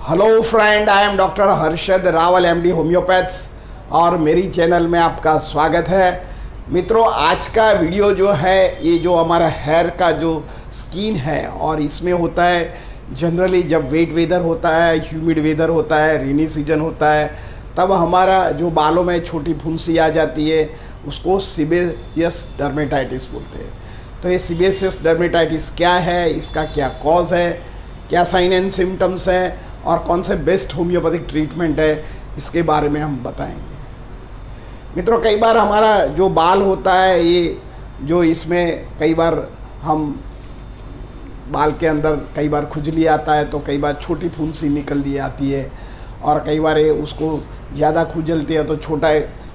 Hello friend, I am doctor Harshad Rawal MD homeopaths और मेरी channel में आपका स्वागत है। मित्रों, आज का वीडियो जो है ये जो हमारा हेयर का जो स्किन है और इसमें होता है जनरली जब वेट वेदर होता है, ह्यूमिड वेदर होता है, रेनी सीजन होता है, तब हमारा जो बालों में छोटी फुंसी आ जाती है उसको सीबेसियस डर्मेटाइटिस बोलते हैं। तो ये सीबेसियस डर्मेटाइटिस क्या है, इसका क्या कॉज है, क्या साइन एंड सिम्टम्स है और कौन से बेस्ट होम्योपैथिक ट्रीटमेंट है, इसके बारे में हम बताएंगे। मित्रों, कई बार हमारा जो बाल होता है ये जो इसमें कई बार हम बाल के अंदर कई बार खुजली आता है, तो कई बार छोटी फुंसी निकल ली आती है और कई बार ये उसको ज़्यादा खुजलती है तो छोटा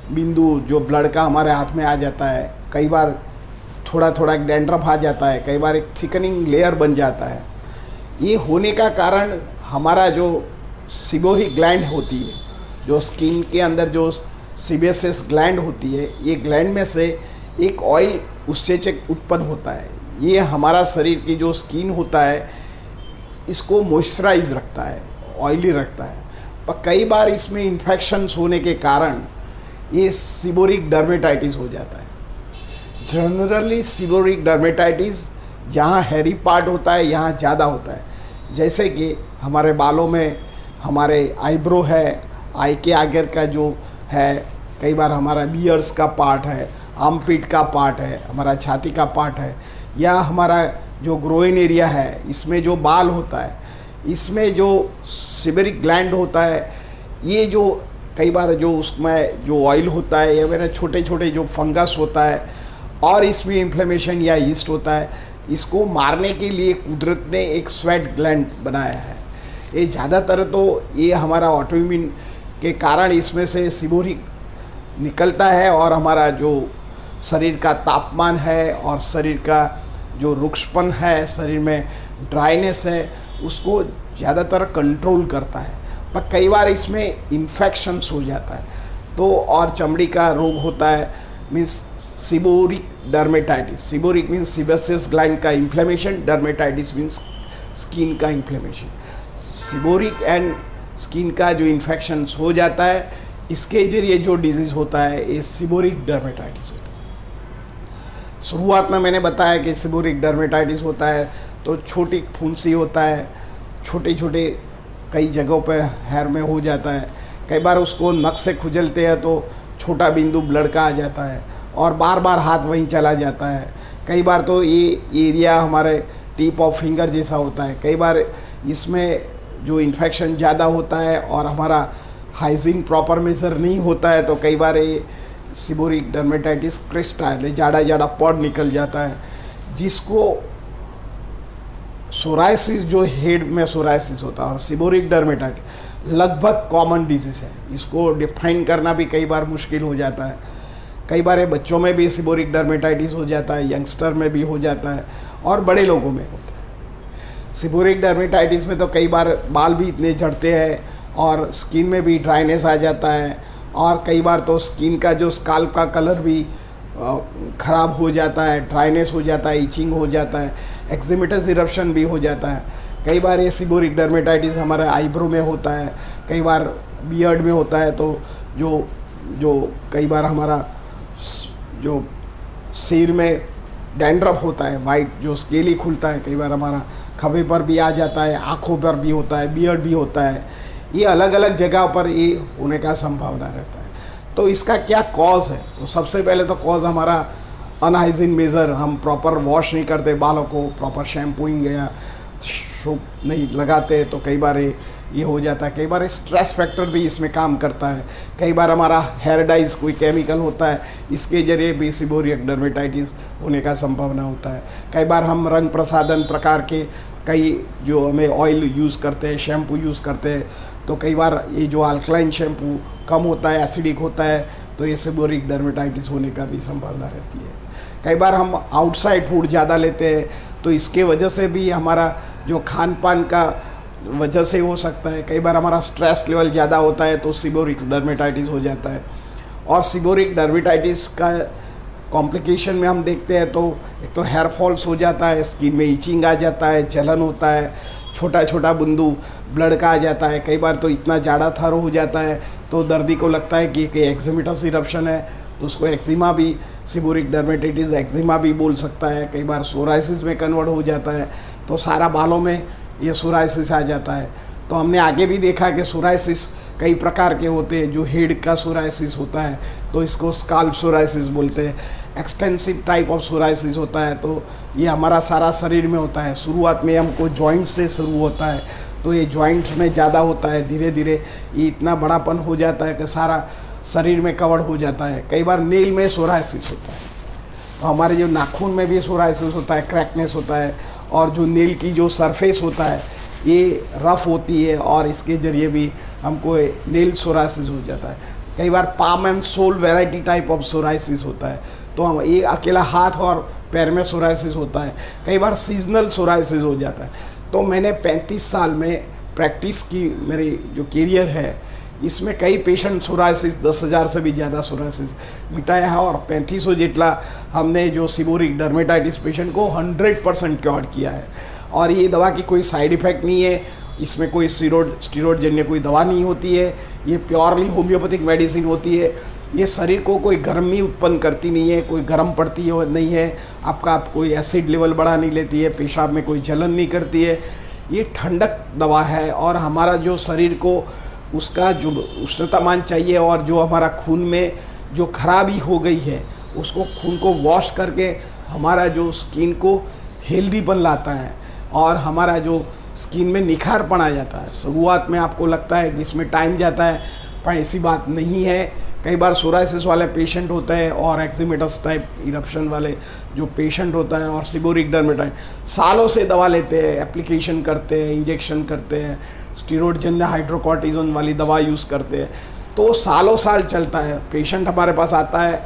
बिंदु जो ब्लड का हमारे हाथ में आ जाता है। कई बार थोड़ा थोड़ा डैंड्रफ आ जाता है, कई बार एक थिकनिंग लेयर बन जाता है। ये होने का कारण हमारा जो सीबोरिक ग्लैंड होती है, जो स्किन के अंदर जो सीबेसियस ग्लैंड होती है, ये ग्लैंड में से एक ऑयल उत्सेचक उत्पन्न होता है। ये हमारा शरीर की जो स्किन होता है इसको मॉइस्चराइज रखता है, ऑयली रखता है। पर कई बार इसमें इन्फेक्शंस होने के कारण ये सीबोरिक डर्मेटाइटिस हो जाता है। जनरली सीबोरिक डर्मेटाइटिस जहाँ हेरी पार्ट होता है यहाँ ज़्यादा होता है, जैसे कि हमारे बालों में हमारे आईब्रो है, आई के आगे का जो है, कई बार हमारा बियर्स का पार्ट है, आर्मपिट का पार्ट है, हमारा छाती का पार्ट है, या हमारा जो ग्रोइन एरिया है इसमें जो बाल होता है, इसमें जो सीबेरिक ग्लैंड होता है, ये जो कई बार जो उसमें जो ऑयल होता है या मेरे छोटे छोटे जो फंगस होता है और इसमें इन्फ्लेमेशन या यीस्ट होता है, इसको मारने के लिए कुदरत ने एक स्वेट ग्लैंड बनाया है। ये ज़्यादातर तो ये हमारा ऑटोइम्यून के कारण इसमें से सीबोरिक निकलता है और हमारा जो शरीर का तापमान है और शरीर का जो रुक्षपन है, शरीर में ड्राइनेस है, उसको ज़्यादातर कंट्रोल करता है। पर कई बार इसमें इन्फेक्शंस हो जाता है तो और चमड़ी का रोग होता है, means seborrhoeic dermatitis. Seborrhoeic means sebaceous gland का इन्फ्लेमेशन, डर्मेटाइटिस मीन्स स्किन का इन्फ्लेमेशन। सीबोरिक एंड स्किन का जो इन्फेक्शंस हो जाता है, इसके जरिए जो डिजीज़ होता है ये सीबोरिक डर्मेटाइटिस होता है। शुरुआत में मैंने बताया कि सीबोरिक डर्मेटाइटिस होता है तो छोटी फुंसी होता है, छोटे छोटे कई जगहों पर हेयर में हो जाता है। कई बार उसको नख से खुजलते हैं तो छोटा बिंदु ब्लड का आ जाता है और बार बार हाथ वहीं चला जाता है। कई बार तो ये एरिया हमारे टिप ऑफ फिंगर जैसा होता है। कई बार इसमें जो इन्फेक्शन ज़्यादा होता है और हमारा हाइजीन प्रॉपर मेजर नहीं होता है तो कई बार ये सीबोरिक डर्मेटाइटिस क्रिस्टल जाड़ा जाड़ा पॉड निकल जाता है, जिसको सोराइसिस, जो हेड में सोराइसिस होता है। और सीबोरिक डर्मेटाइटिस लगभग कॉमन डिजीज़ है, इसको डिफाइन करना भी कई बार मुश्किल हो जाता है। कई बार ये बच्चों में भी सीबोरिक डर्मेटाइटिस हो जाता है, यंगस्टर में भी हो जाता है और बड़े लोगों में होता है। सीबोरिक डर्मेटाइटिस में तो कई बार बाल भी इतने झड़ते हैं और स्किन में भी ड्राइनेस आ जाता है और कई बार तो स्किन का जो स्काल्प का कलर भी ख़राब हो जाता है, ड्राइनेस हो जाता है, इचिंग हो जाता है, एक्जिमेटस इरप्शन भी हो जाता है। कई बार ये सीबोरिक डर्मेटाइटिस हमारे आईब्रो में होता है, कई बार बियर्ड में होता है। तो जो कई बार हमारा जो सिर में डैंड्रफ होता है, वाइट जो स्केली खुलता है, कई बार हमारा खभे पर भी आ जाता है, आँखों पर भी होता है, बियर्ड भी होता है। ये अलग अलग जगह पर ये होने का संभावना रहता है। तो इसका क्या कॉज है? तो सबसे पहले तो कॉज हमारा अनहाइजीन मेजर, हम प्रॉपर वॉश नहीं करते बालों को, प्रॉपर शैम्पूइंग या सोप नहीं लगाते, तो कई बार ये हो जाता है। कई बार स्ट्रेस फैक्टर भी इसमें काम करता है। कई बार हमारा हेयर डाइज कोई केमिकल होता है, इसके जरिए भी सीबोरिक डर्मेटाइटिस होने का संभावना होता है। कई बार हम रंग प्रसाधन प्रकार के कई जो हमें ऑयल यूज़ करते हैं, शैम्पू यूज़ करते हैं, तो कई बार ये जो अल्कलाइन शैम्पू कम होता है, एसिडिक होता है, तो ये सीबोरिक डर्मेटाइटिस होने का भी संभावना रहती है। कई बार हम आउटसाइड फूड ज़्यादा लेते हैं तो इसके वजह से भी हमारा जो खान पान का वजह से हो सकता है। कई बार हमारा स्ट्रेस लेवल ज़्यादा होता है तो सीबोरिक डर्मेटाइटिस हो जाता है। और सीबोरिक डर्मेटाइटिस का कॉम्प्लिकेशन में हम देखते हैं तो एक तो हेयर फॉल्स हो जाता है, स्किन में इचिंग आ जाता है, जलन होता है, छोटा छोटा बूंदू ब्लड का आ जाता है, कई बार तो इतना ज़्यादा थर हो जाता है तो दर्दी को लगता है कि एक्जिमेटस इरप्शन है, तो उसको एक्जिमा भी, सीबोरिक डर्मेटाइटिस एक्जिमा भी बोल सकता है। कई बार सोराइसिस में कन्वर्ट हो जाता है, तो सारा बालों में ये सोराइसिस आ जाता है। तो हमने आगे भी देखा कि सोराइसिस कई प्रकार के होते हैं। जो हेड का सोराइसिस होता है तो इसको स्काल्प सोराइसिस बोलते हैं। एक्सटेंसिव टाइप ऑफ सोराइसिस होता है, तो ये हमारा सारा शरीर में होता है। शुरुआत में हमको जॉइंट से शुरू होता है, तो ये जॉइंट में ज़्यादा होता है, धीरे धीरे ये इतना बड़ापन हो जाता है कि सारा शरीर में कवर हो जाता है। कई बार नेल में सोराइसिस होता है, तो हमारे जो नाखून में भी सोराइसिस होता है, क्रैकनेस होता है, और जो नेल की जो सरफेस होता है ये रफ़ होती है और इसके ज़रिए भी हमको नेल सोराइसिस हो जाता है। कई बार palm and sole variety type of psoriasis होता है, तो हम ये अकेला हाथ और पैर में सोराइसिस होता है। कई बार सीजनल सोराइसिस हो जाता है। तो मैंने 35 साल में प्रैक्टिस की, मेरी जो करियर है इसमें कई पेशेंट सोराइसिस 10,000 से भी ज़्यादा सोराइसिस मिटाया है, और 3500 जितना हमने जो सीबोरिक डर्मेटाइटिस पेशेंट को 100% क्योर किया है। और ये दवा की कोई साइड इफ़ेक्ट नहीं है, इसमें कोई स्टीरॉयड जन्य कोई दवा नहीं होती है, ये प्योरली होम्योपैथिक मेडिसिन होती है। ये शरीर को कोई गर्मी उत्पन्न करती नहीं है, कोई गर्म पड़ती है नहीं है, आपका कोई एसिड लेवल बढ़ा नहीं लेती है, पेशाब में कोई जलन नहीं करती है। ये ठंडक दवा है, और हमारा जो शरीर को उसका जो उष्णतामान चाहिए, और जो हमारा खून में जो खराबी हो गई है उसको खून को वॉश करके हमारा जो स्किन को हेल्दीपन लाता है, और हमारा जो स्किन में निखारपन आ जाता है। शुरुआत में आपको लगता है कि इसमें टाइम जाता है, पर ऐसी बात नहीं है। कई बार सोराइसिस वाले पेशेंट होते हैं और एक्जिमेटस टाइप इरप्शन वाले जो पेशेंट होता है और सीबोरिक डर्मेटाइटिस सालों से दवा लेते हैं, एप्लीकेशन करते हैं, इंजेक्शन करते हैं, स्टीरॉयड जन्य हाइड्रोकॉर्टिजोन वाली दवा यूज़ करते हैं, तो सालों साल चलता है। पेशेंट हमारे पास आता है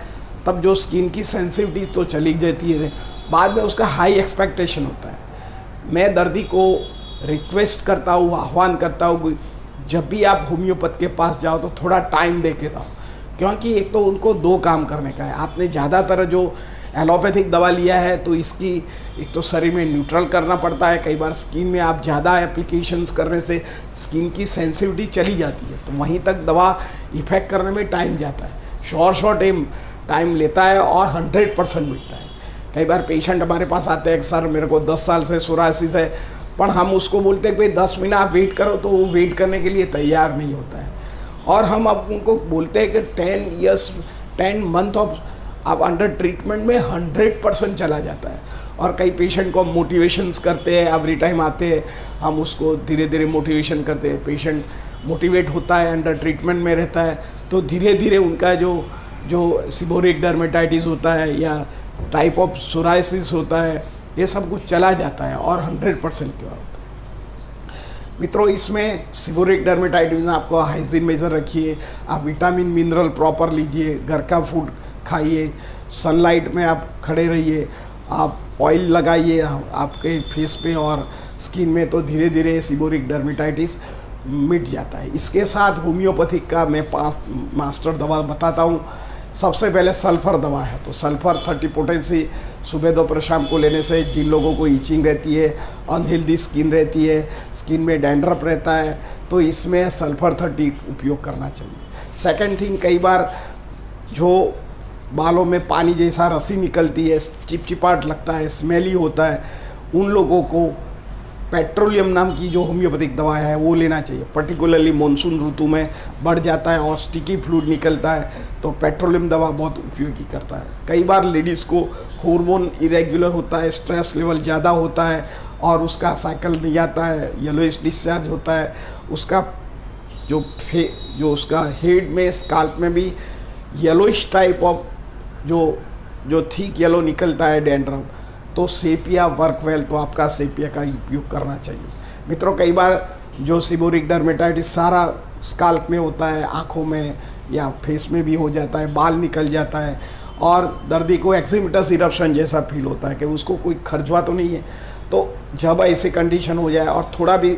तब जो स्किन की सेंसिटिविटी तो चली जाती है, बाद में उसका हाई एक्सपेक्टेशन होता है। मैं दर्दी को रिक्वेस्ट करता हूँ, आह्वान करता हूँ, जब भी आप होम्योपैथ के पास जाओ तो थोड़ा टाइम दे के जाओ, क्योंकि एक तो उनको 2 काम करने का है। आपने ज़्यादातर जो एलोपैथिक दवा लिया है तो इसकी एक तो शरीर में न्यूट्रल करना पड़ता है। कई बार स्किन में आप ज़्यादा एप्लीकेशंस करने से स्किन की सेंसिटिविटी चली जाती है, तो वहीं तक दवा इफेक्ट करने में टाइम जाता है, शॉर्ट टाइम लेता है और 100% मिलता है। कई बार पेशेंट हमारे पास आते हैं कि सर मेरे को 10 साल से सोराइसिस है, पर हम उसको बोलते हैं कि 10 मिनट आप वेट करो, तो वो वेट करने के लिए तैयार नहीं होता है। और हम अब उनको बोलते हैं कि 10 मंथ ऑफ आप अंडर ट्रीटमेंट में 100% चला जाता है। और कई पेशेंट को हम मोटिवेशंस करते हैं, एवरी टाइम आते हैं हम उसको धीरे धीरे मोटिवेशन करते हैं। पेशेंट मोटिवेट होता है, अंडर ट्रीटमेंट में रहता है, तो धीरे धीरे उनका जो सीबोरिक डर्मेटाइटिस होता है या टाइप ऑफ सोराइसिस होता है, ये सब कुछ चला जाता है और 100% क्योर होता है। मित्रों, इसमें सीबोरिक डर्मेटाइटिस में आपको हाइजीन मेजर रखिए, आप विटामिन मिनरल प्रॉपर लीजिए, घर का फूड खाइए, सनलाइट में आप खड़े रहिए, आप ऑयल लगाइए आपके फेस पे और स्किन में, तो धीरे धीरे सीबोरिक डर्मेटाइटिस मिट जाता है। इसके साथ होम्योपैथिक का मैं 5 मास्टर दवा बताता हूँ। सबसे पहले सल्फ़र दवा है, तो सल्फ़र 30 पोटेंसी सुबह दोपहर शाम को लेने से जिन लोगों को ईचिंग रहती है, अनहेल्दी स्किन रहती है, स्किन में डैंड्रफ रहता है, तो इसमें सल्फ़र 30 उपयोग करना चाहिए। सेकंड थिंग, कई बार जो बालों में पानी जैसा रस्सी निकलती है, चिपचिपाहट लगता है, स्मेली होता है, उन लोगों को पेट्रोलियम नाम की जो होम्योपैथिक दवा है वो लेना चाहिए। पर्टिकुलरली मानसून ऋतु में बढ़ जाता है और स्टिकी फ्लूइड निकलता है, तो पेट्रोलियम दवा बहुत उपयोगी करता है। कई बार लेडीज़ को हार्मोन इरेगुलर होता है, स्ट्रेस लेवल ज़्यादा होता है और उसका साइकिल नहीं आता है, येलोइश डिस्चार्ज होता है, उसका जो उसका हेड में स्काल्प में भी येलोइश टाइप ऑफ जो थिक येलो निकलता है डैंड्रफ, तो सेपिया वर्क वेल, तो आपका सेपिया का उपयोग करना चाहिए। मित्रों, कई बार जो सीबोरिक डर्मेटाइटिस सारा स्काल्प में होता है, आँखों में या फेस में भी हो जाता है, बाल निकल जाता है और दर्दी को एक्जिमेटस इरप्शन जैसा फील होता है कि उसको कोई खर्चवा तो नहीं है। तो जब ऐसी कंडीशन हो जाए और थोड़ा भी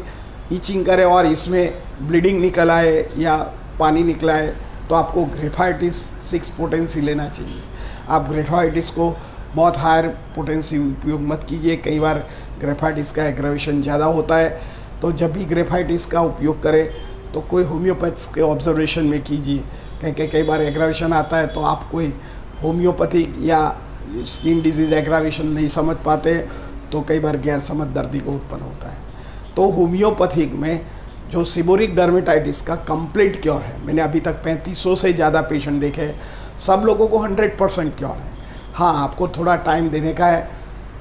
ईचिंग करे और इसमें ब्लीडिंग निकल आए या पानी निकला है, तो आपको ग्रेफाइटिस 6 पोटेंसी लेना चाहिए। आप ग्रेफाइटिस को बहुत हायर पोटेंसी उपयोग मत कीजिए, कई बार ग्रेफाइटिस का एग्रेवेशन ज़्यादा होता है। तो जब भी ग्रेफाइटिस का उपयोग करें तो कोई होम्योपैथ्स के ऑब्जर्वेशन में कीजिए, क्योंकि कई बार एग्रावेशन आता है तो आप कोई होम्योपैथिक या स्किन डिजीज़ एग्रावेशन नहीं समझ पाते, तो कई बार गैर समझ दर्दी को उत्पन्न होता है। तो होम्योपैथिक में जो सीबोरिक डर्मेटाइटिस का कंप्लीट क्योर है, मैंने अभी तक 3500 से ज़्यादा पेशेंट देखे हैं, सब लोगों को 100% क्योर है। हाँ, आपको थोड़ा टाइम देने का है।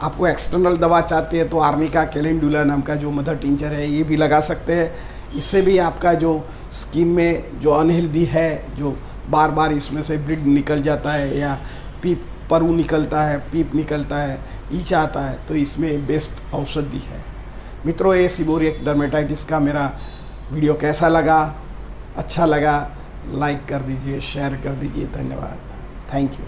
आपको एक्सटर्नल दवा चाहते हैं तो आर्निका कैलेंडुला नाम का जो मदर टिंचर है ये भी लगा सकते हैं। इससे भी आपका जो स्किन में जो अनहेल्दी है, जो बार बार इसमें से ब्लड निकल जाता है या पीप परू निकलता है, पीप निकलता है, ईच आता है, तो इसमें बेस्ट औषधि है। मित्रों, ये सीबोरिक डर्मेटाइटिस का मेरा वीडियो कैसा लगा? अच्छा लगा लाइक कर दीजिए, शेयर कर दीजिए। धन्यवाद। Thank you.